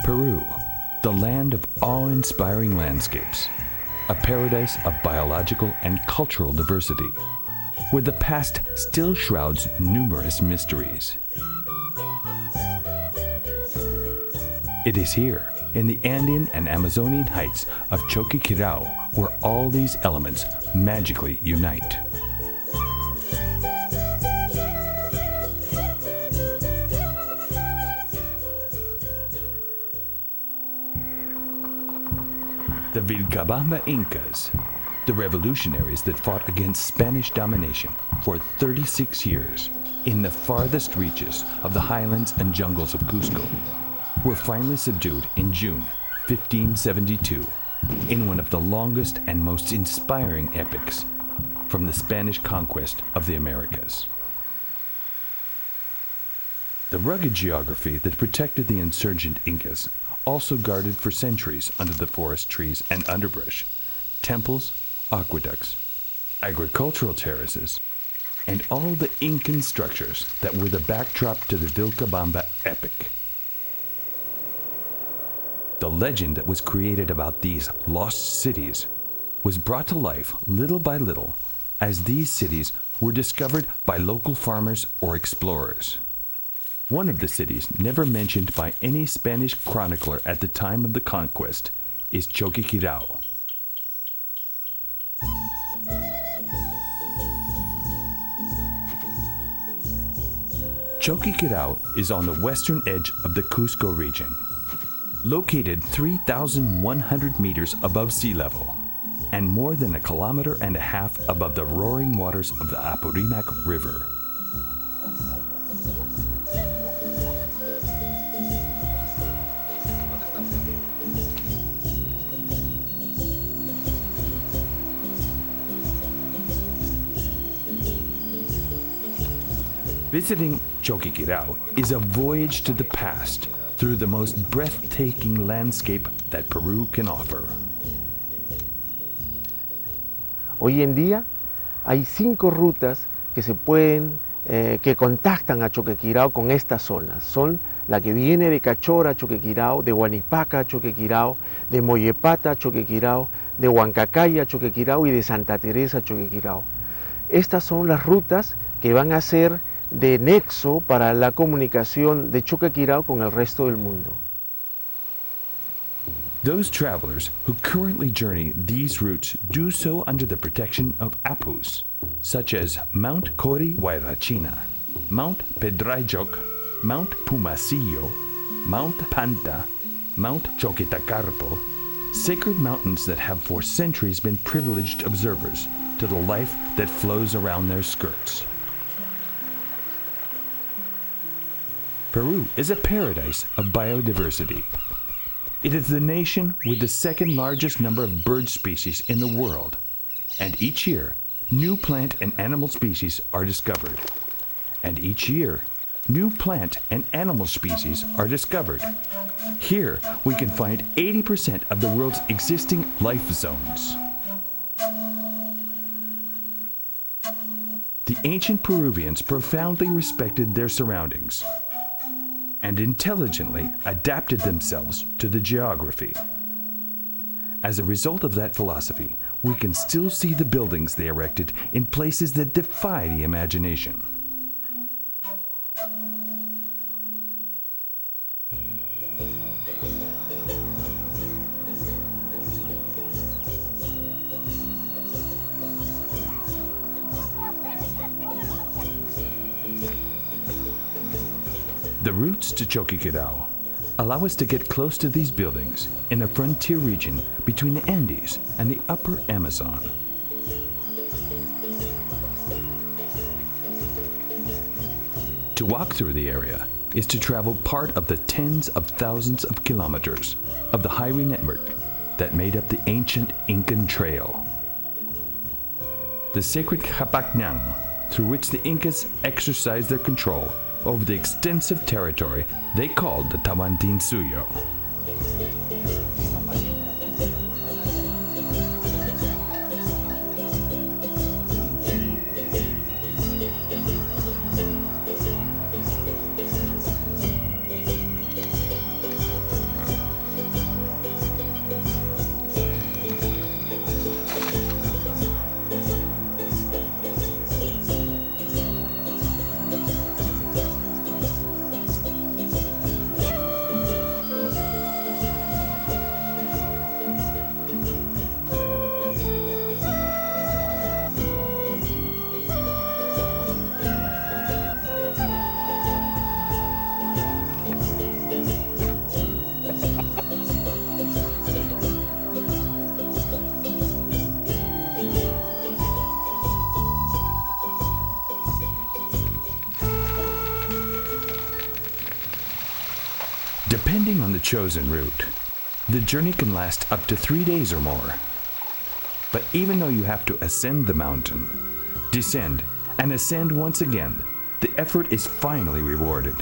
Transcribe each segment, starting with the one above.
Peru, the land of awe-inspiring landscapes, a paradise of biological and cultural diversity, where the past still shrouds numerous mysteries. It is here, in the Andean and Amazonian heights of Choquequirao, where all these elements magically unite. The Vilcabamba Incas, the revolutionaries that fought against Spanish domination for 36 years in the farthest reaches of the highlands and jungles of Cusco, were finally subdued in June 1572 in one of the longest and most inspiring epics from the Spanish conquest of the Americas. The rugged geography that protected the insurgent Incas also guarded for centuries under the forest trees and underbrush temples, aqueducts, agricultural terraces, and all the Incan structures that were the backdrop to the Vilcabamba epic. The legend that was created about these lost cities was brought to life little by little as these cities were discovered by local farmers or explorers. One of the cities never mentioned by any Spanish chronicler at the time of the conquest is Choquequirao. Choquequirao is on the western edge of the Cusco region, located 3,100 meters above sea level and more than 1.5 kilometers above the roaring waters of the Apurimac River. Visiting Choquequirao is a voyage to the past through the most breathtaking landscape that Peru can offer. Hoy en día hay 5 rutas que se pueden, que contactan a Choquequirao con estas zonas. Son la que viene de Cachora a Choquequirao, de Huanipaca a Choquequirao, de Mollepata a Choquequirao, de Huancacay a Choquequirao y de Santa Teresa a Choquequirao. Estas son las rutas que van a ser de nexo para la comunicación de Choquequirao con el resto del mundo. Those travelers who currently journey these routes do so under the protection of apus, such as Mount Corihuayrachina, Mount Pedrayoc, Mount Pumasillo, Mount Panta, Mount Choquetacarpo, sacred mountains that have for centuries been privileged observers to the life that flows around their skirts. Peru is a paradise of biodiversity. It is the nation with the second largest number of bird species in the world, and each year, new plant and animal species are discovered. And each year, new plant and animal species are discovered. Here, we can find 80% of the world's existing life zones. The ancient Peruvians profoundly respected their surroundings and intelligently adapted themselves to the geography. As a result of that philosophy, we can still see the buildings they erected in places that defy the imagination. The routes to Choquequirao allow us to get close to these buildings in a frontier region between the Andes and the upper Amazon. To walk through the area is to travel part of the tens of thousands of kilometers of the highway network that made up the ancient Incan Trail. The sacred Capacñan, through which the Incas exercised their control over the extensive territory they called the Tawantinsuyo. Depending on the chosen route, the journey can last up to 3 days or more. But even though you have to ascend the mountain, descend, and ascend once again, the effort is finally rewarded.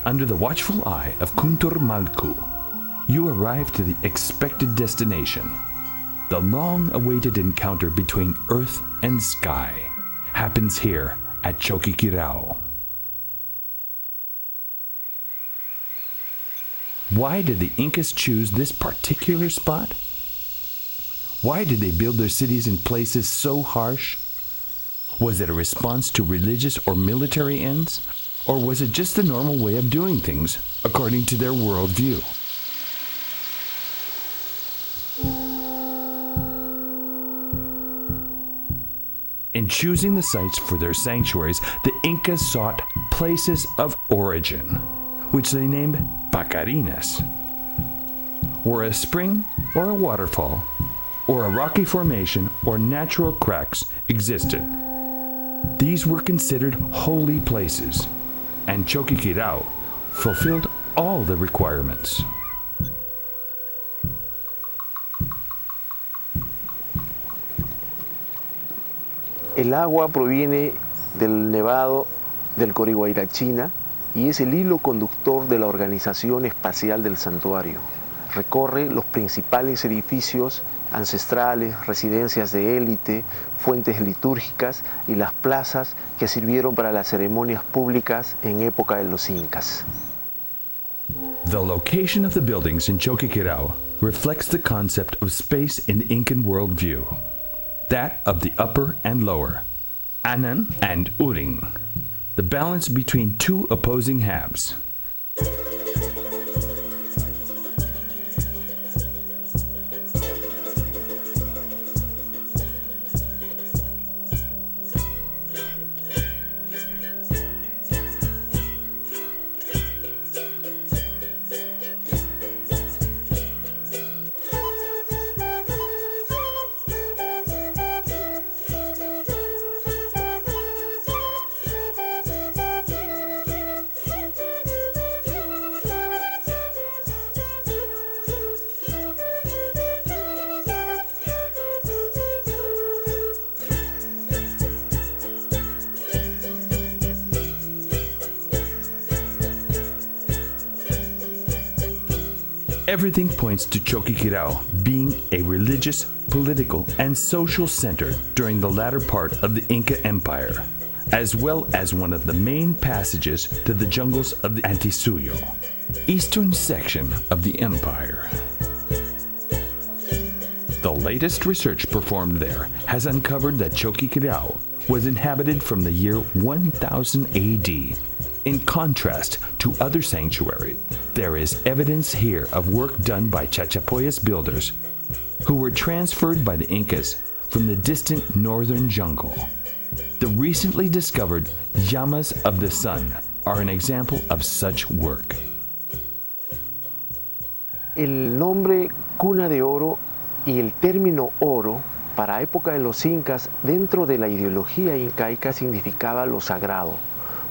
Under the watchful eye of Kuntur Malku, you arrive to the expected destination. The long-awaited encounter between earth and sky happens here at Choquequirao. Why did the Incas choose this particular spot? Why did they build their cities in places so harsh? Was it a response to religious or military ends? Or was it just the normal way of doing things according to their worldview? In choosing the sites for their sanctuaries, the Incas sought places of origin, which they named Pacarinas, where a spring or a waterfall, or a rocky formation or natural cracks existed. These were considered holy places, and Choquequirao fulfilled all the requirements. El agua proviene del nevado del Corihuayrachina y es el hilo conductor de la organización espacial del santuario. Recorre los principales edificios ancestrales, residencias de élite, fuentes litúrgicas y las plazas que sirvieron para las ceremonias públicas en época de los Incas. The location of the buildings in Choquequirao reflects the concept of space in the Incan worldview, that of the upper and lower, Anan and Uring, the balance between two opposing halves. Everything points to Choquequirao being a religious, political, and social center during the latter part of the Inca Empire, as well as one of the main passages to the jungles of the Antisuyo, eastern section of the empire. The latest research performed there has uncovered that Choquequirao was inhabited from the year 1000 AD. In contrast to other sanctuaries, there is evidence here of work done by Chachapoyas builders who were transferred by the Incas from the distant northern jungle. The recently discovered llamas of the sun are an example of such work. El nombre Cuna de Oro y el término oro para época de los incas dentro de la ideología incaica significaba lo sagrado.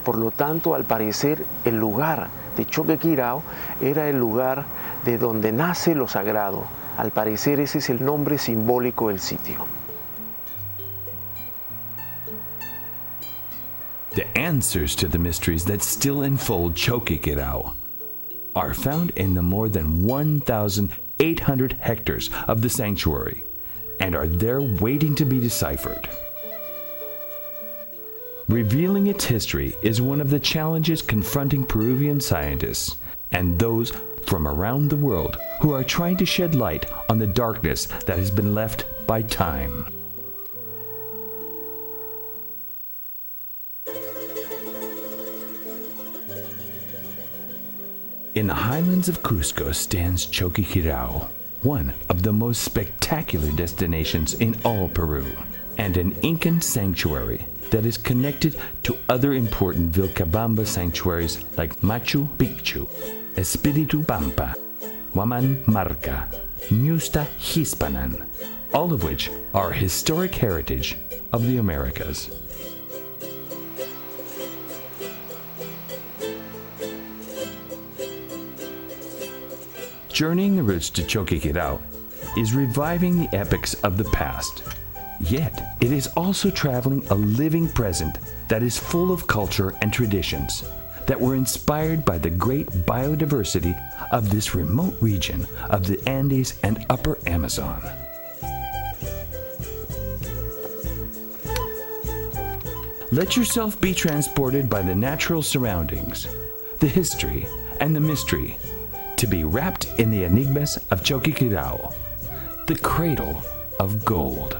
Por lo tanto, al parecer, el lugar de Choquequirao era el lugar de donde nace lo sagrado. Al parecer, ese es el nombre simbólico del sitio. The answers to the mysteries that still enfold Choquequirao are found in the more than 1,800 hectares of the sanctuary and are there waiting to be deciphered. Revealing its history is one of the challenges confronting Peruvian scientists and those from around the world who are trying to shed light on the darkness that has been left by time. In the highlands of Cusco stands Choquequirao, one of the most spectacular destinations in all Peru, and an Incan sanctuary that is connected to other important Vilcabamba sanctuaries like Machu Picchu, Espiritu Pampa, Huaman Marca, Ñusta Hispanan, all of which are historic heritage of the Americas. Journeying the routes to Choquequirao is reviving the epics of the past. Yet, it is also traveling a living present that is full of culture and traditions that were inspired by the great biodiversity of this remote region of the Andes and Upper Amazon. Let yourself be transported by the natural surroundings, the history, and the mystery, to be wrapped in the enigmas of Choquequirao, the cradle of gold.